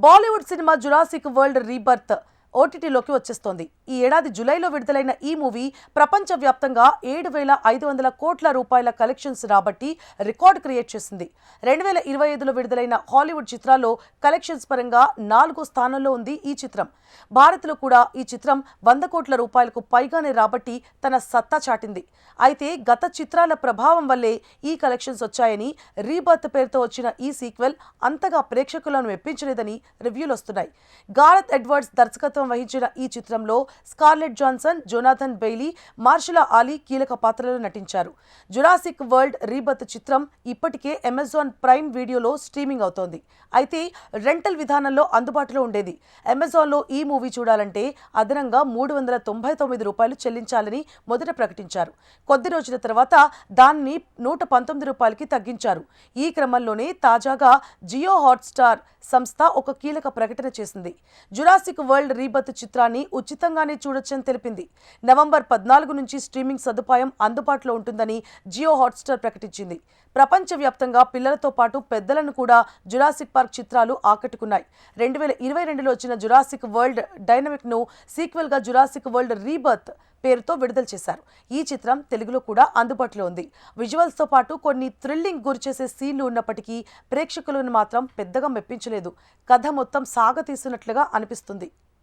Bollywood cinema Jurassic World Rebirth ఓటీటీలోకి వచ్చేస్తోంది. ఈ ఏడాది జూలైలో విడుదలైన ఈ మూవీ ప్రపంచవ్యాప్తంగా 7,500 కోట్ల రూపాయల కలెక్షన్స్ రాబట్టి రికార్డ్ క్రియేట్ చేసింది. 2025లో విడుదలైన హాలీవుడ్ చిత్రాల్లో కలెక్షన్స్ పరంగా 4వ స్థానంలో ఉంది ఈ చిత్రం. భారత్లో కూడా ఈ చిత్రం 100 కోట్ల రూపాయలకు పైగానే రాబట్టి తన సత్తా చాటింది. అయితే గత చిత్రాల ప్రభావం వల్లే ఈ కలెక్షన్స్ వచ్చాయని, రీబర్త్ పేరుతో వచ్చిన ఈ సీక్వెల్ అంతగా ప్రేక్షకులను మెప్పించలేదని రివ్యూలు వస్తున్నాయి. గారెత్ ఎడ్వర్డ్స్ దర్శకత్వం వహించిన ఈ చిత్రంలో Scarlett Johansson, Jonathan Bailey, Mahershala Ali కీలక పాత్రలో నటించారు. జురాసిక్ వరల్డ్ రీబర్త్ చిత్రం ఇప్పటికే అమెజాన్ ప్రైమ్ వీడియోలో స్ట్రీమింగ్ అవుతోంది. అయితే రెంటల్ విధానంలో అందుబాటులో ఉండేది. అమెజాన్లో ఈ మూవీ చూడాలంటే అదనంగా $399 చెల్లించాలని మొదట ప్రకటించారు. కొద్ది రోజుల తర్వాత దాన్ని $119కి తగ్గించారు. ఈ క్రమంలోనే తాజాగా జియో హాట్స్టార్ సంస్థ ఒక కీలక ప్రకటన చేసింది. జురాసిక్ వరల్డ్ రీబర్త్ చిత్రాన్ని ఉచితంగానే చూడొచ్చని తెలిపింది. నవంబర్ 14 నుంచి స్ట్రీమింగ్ సదుపాయం అందుబాటులో ఉంటుందని జియో హాట్స్టార్ ప్రకటించింది. ప్రపంచవ్యాప్తంగా పిల్లలతో పాటు పెద్దలను కూడా జురాసిక్ పార్క్ చిత్రాలు ఆకట్టుకున్నాయి. 2022లో వచ్చిన జురాసిక్ వరల్డ్ డైనమిక్ ను సీక్వెల్ గా జురాసిక్ వరల్డ్ రీబర్త్ పేరుతో విడుదల చేశారు. ఈ చిత్రం తెలుగులో కూడా అందుబాటులో ఉంది. విజువల్స్ తో పాటు కొన్ని థ్రిల్లింగ్ గురిచేసే సీన్లు ఉన్నప్పటికీ ప్రేక్షకులను మాత్రం పెద్దగా మెప్పించలేదు. కథ మొత్తం సాగతీస్తున్నట్లుగా అనిపిస్తుంది.